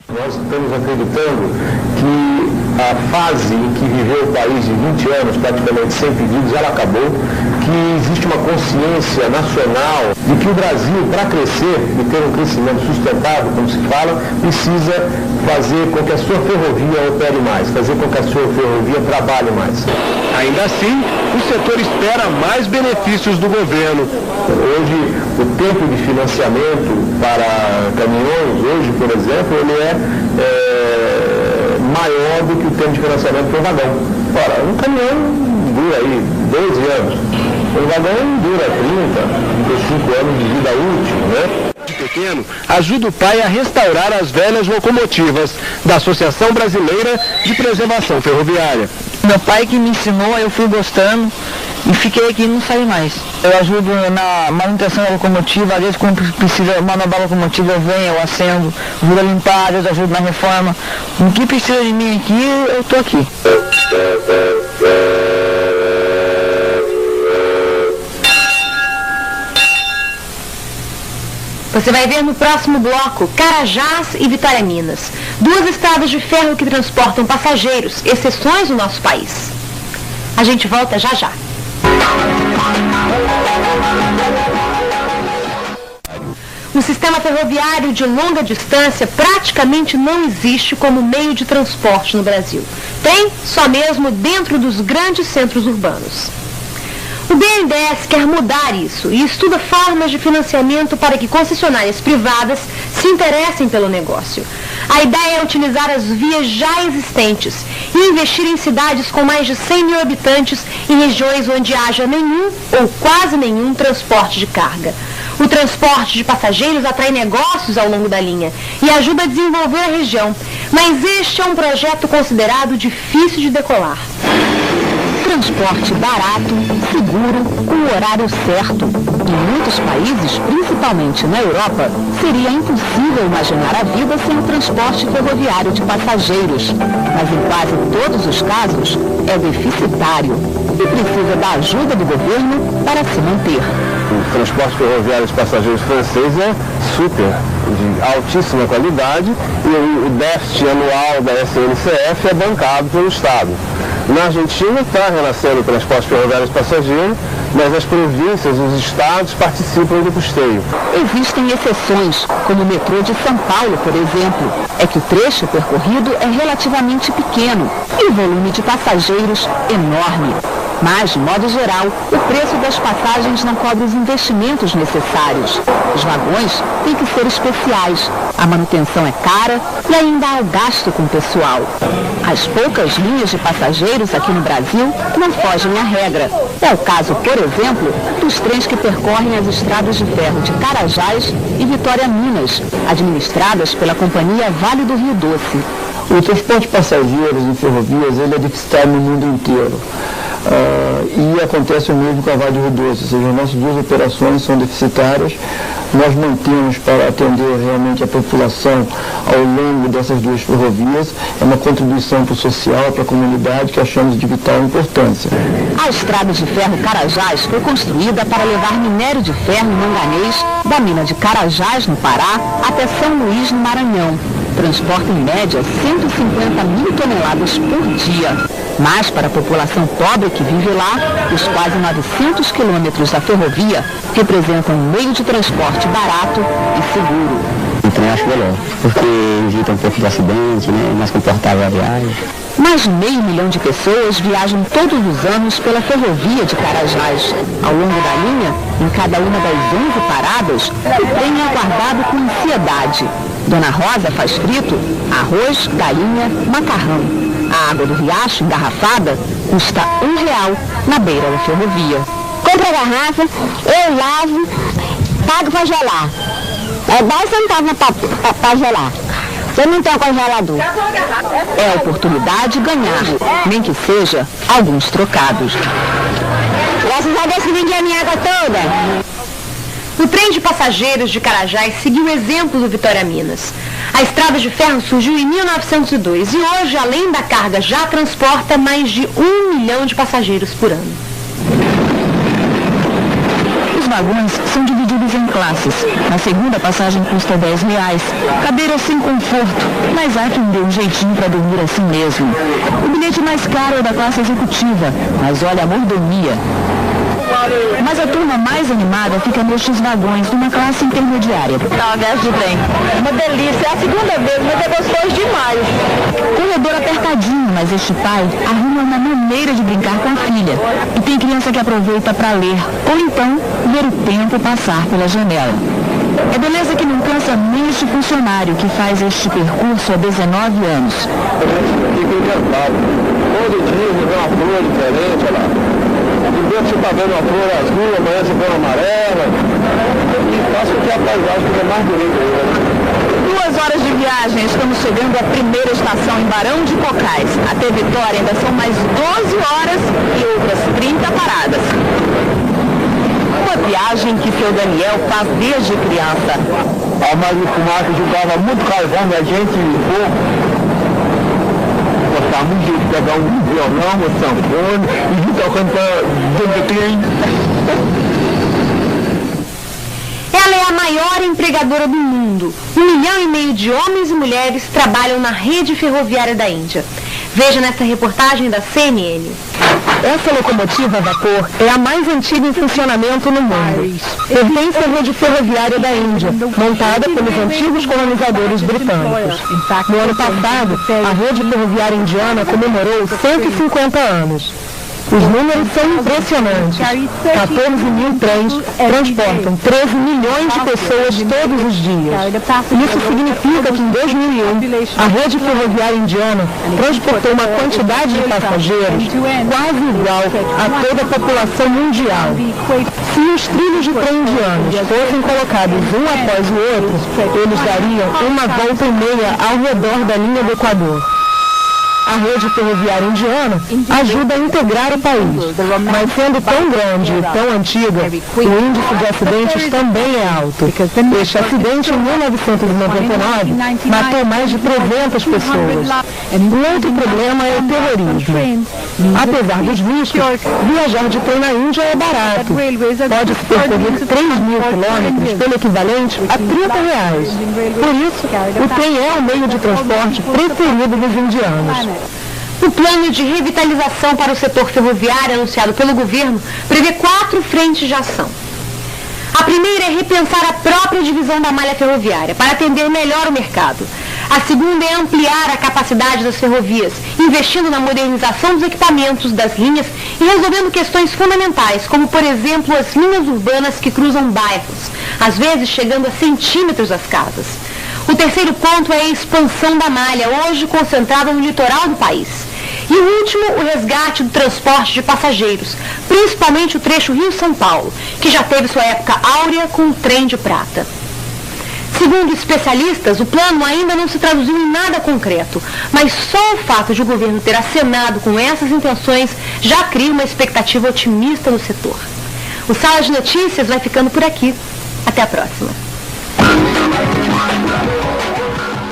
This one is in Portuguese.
Nós estamos acreditando que a fase em que viveu o país de 20 anos, praticamente sem pedidos, ela acabou, que existe uma consciência nacional de que o Brasil, para crescer e ter um crescimento sustentável, como se fala, precisa fazer com que a sua ferrovia opere mais, fazer com que a sua ferrovia trabalhe mais. Ainda assim, o setor espera mais benefícios do governo. Hoje, o tempo de financiamento para caminhões, hoje, por exemplo, ele é maior do que o tempo de financiamento para o vagão. Ora, um caminhão dura aí 12 anos. Um vagão dura 30, 35 anos de vida útil, né? De pequeno, ajuda o pai a restaurar as velhas locomotivas da Associação Brasileira de Preservação Ferroviária. Meu pai que me ensinou, eu fui gostando e fiquei aqui e não saí mais. Eu ajudo na manutenção da locomotiva, às vezes quando precisa manobrar a locomotiva eu venho, eu acendo, ajudo a limpar, às vezes ajudo na reforma. O que precisa de mim aqui, eu estou aqui. Você vai ver no próximo bloco Carajás e Vitória Minas, duas estradas de ferro que transportam passageiros, exceções do nosso país. A gente volta já já. O sistema ferroviário de longa distância praticamente não existe como meio de transporte no Brasil. Tem só mesmo dentro dos grandes centros urbanos. O BNDES quer mudar isso e estuda formas de financiamento para que concessionárias privadas se interessem pelo negócio. A ideia é utilizar as vias já existentes e investir em cidades com mais de 100 mil habitantes em regiões onde haja nenhum ou quase nenhum transporte de carga. O transporte de passageiros atrai negócios ao longo da linha e ajuda a desenvolver a região, mas este é um projeto considerado difícil de decolar. Transporte barato, seguro, com o horário certo. Em muitos países, principalmente na Europa, seria impossível imaginar a vida sem o transporte ferroviário de passageiros. Mas em quase todos os casos, é deficitário e precisa da ajuda do governo para se manter. O transporte ferroviário de passageiros francês é super, de altíssima qualidade, e o déficit anual da SNCF é bancado pelo Estado. Na Argentina está renascendo o transporte ferroviário de passageiros, mas as províncias e os estados participam do custeio. Existem exceções, como o metrô de São Paulo, por exemplo. É que o trecho percorrido é relativamente pequeno e o volume de passageiros enorme. Mas, de modo geral, o preço das passagens não cobre os investimentos necessários. Os vagões têm que ser especiais, a manutenção é cara e ainda há o gasto com o pessoal. As poucas linhas de passageiros aqui no Brasil não fogem à regra. É o caso, por exemplo, dos trens que percorrem as estradas de ferro de Carajás e Vitória Minas, administradas pela companhia Vale do Rio Doce. O transporte de passageiros em ferrovias ele é deficitário no mundo inteiro. E acontece o mesmo com a Vale do Rio Doce, ou seja, as nossas duas operações são deficitárias. Nós mantemos para atender realmente a população ao longo dessas duas ferrovias. É uma contribuição para o social, para a comunidade, que achamos de vital importância. A estrada de ferro Carajás foi construída para levar minério de ferro e manganês da mina de Carajás, no Pará, até São Luís, no Maranhão. Transporta em média 150 mil toneladas por dia. Mas para a população pobre que vive lá, os quase 900 quilômetros da ferrovia representam um meio de transporte barato e seguro. Então eu acho melhor, porque evita um pouco de acidente, né? Mais confortável a viagem. Mais de 500 mil de pessoas viajam todos os anos pela ferrovia de Carajás. Ao longo da linha, em cada uma das 11 paradas, o trem é aguardado com ansiedade. Dona Rosa faz frito arroz, galinha, macarrão. A água do riacho, engarrafada, custa R$1 na beira da ferrovia. Compro a garrafa, eu lavo, pago para gelar. É 10 centavos para gelar. Eu não tenho congelador. É a oportunidade de ganhar, nem que seja alguns trocados. Graças a Deus que vendi a minha água toda. O trem de passageiros de Carajás seguiu o exemplo do Vitória Minas. A estrada de ferro surgiu em 1902 e hoje, além da carga, já transporta mais de 1 milhão de passageiros por ano. Os vagões são divididos divididos em classes. Na segunda, a passagem custa R$10. Cadeiras sem conforto, mas há quem dê um jeitinho para dormir assim mesmo. O bilhete mais caro é da classe executiva, mas olha a mordomia. Mas a turma mais animada fica nestes vagões, numa classe intermediária. Tá, viagem de trem. Uma delícia, é a segunda vez, mas é gostoso demais. Corredor apertadinho, mas este pai arruma uma maneira de brincar com a filha. E tem criança que aproveita para ler, ou então ver o tempo passar pela janela. É beleza que não cansa nem este funcionário que faz este percurso há 19 anos. Fica encantado. Todo dia vê uma flor diferente, olha lá. Primeiro você está vendo uma flor azul, amanhã você vê uma amarela. E faz com que a paisagem fique mais bonita ainda. 2 horas de viagem, estamos chegando à primeira estação em Barão de Cocais. Até Vitória ainda são mais 12 horas e outras 30 paradas. Uma viagem que seu Daniel faz desde criança. A Maria Fumaça jogava muito carvão da gente e fogo. Gostava muito de pegar um violão, um sanfone e vir tocando dentro do trem. Ela é a maior empregadora do mundo. 1,5 milhão de homens e mulheres trabalham na rede ferroviária da Índia. Veja nessa reportagem da CNN. Essa locomotiva a vapor é a mais antiga em funcionamento no mundo. Pertence à rede ferroviária da Índia, montada pelos antigos colonizadores britânicos. No ano passado, a rede ferroviária indiana comemorou 150 anos. Os números são impressionantes. 14 mil trens transportam 13 milhões de pessoas todos os dias. Isso significa que em 2001, a rede ferroviária indiana transportou uma quantidade de passageiros quase igual a toda a população mundial. Se os trilhos de trem indianos fossem colocados um após o outro, eles dariam uma volta e meia ao redor da linha do Equador. A rede ferroviária indiana ajuda a integrar o país, mas sendo tão grande e tão antiga, o índice de acidentes também é alto. Este acidente, em 1999, matou mais de 300 pessoas. Um outro problema é o terrorismo. Apesar dos riscos, viajar de trem na Índia é barato. Pode-se percorrer 3 mil quilômetros pelo equivalente a R$30. Por isso, o trem é o meio de transporte preferido dos indianos. O plano de revitalização para o setor ferroviário anunciado pelo governo prevê 4 frentes de ação. A primeira é repensar a própria divisão da malha ferroviária para atender melhor o mercado. A segunda é ampliar a capacidade das ferrovias, investindo na modernização dos equipamentos das linhas e resolvendo questões fundamentais, como, por exemplo, as linhas urbanas que cruzam bairros, às vezes chegando a centímetros das casas. O terceiro ponto é a expansão da malha, hoje concentrada no litoral do país. E o último, o resgate do transporte de passageiros, principalmente o trecho Rio-São Paulo, que já teve sua época áurea com o trem de prata. Segundo especialistas, o plano ainda não se traduziu em nada concreto, mas só o fato de o governo ter acenado com essas intenções já cria uma expectativa otimista no setor. O Sala de Notícias vai ficando por aqui. Até a próxima.